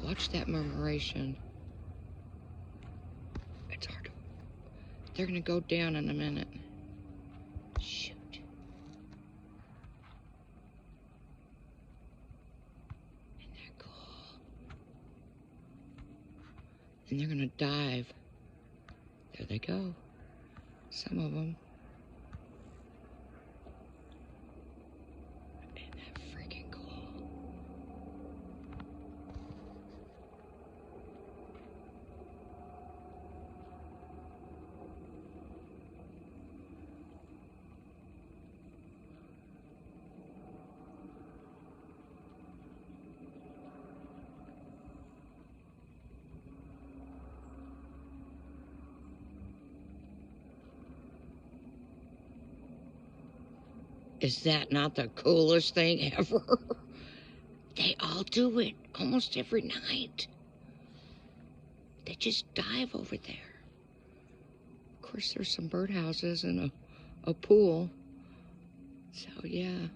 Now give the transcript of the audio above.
Watch that murmuration. It's hard to... They're gonna go down in a minute. Shoot. Isn't that cool? And they're gonna dive. There they go. Some of them. Isn't that freaking cool? Is that not the coolest thing ever? They all do it almost every night. They just dive over there. Of course, there's some birdhouses and a pool. So, yeah.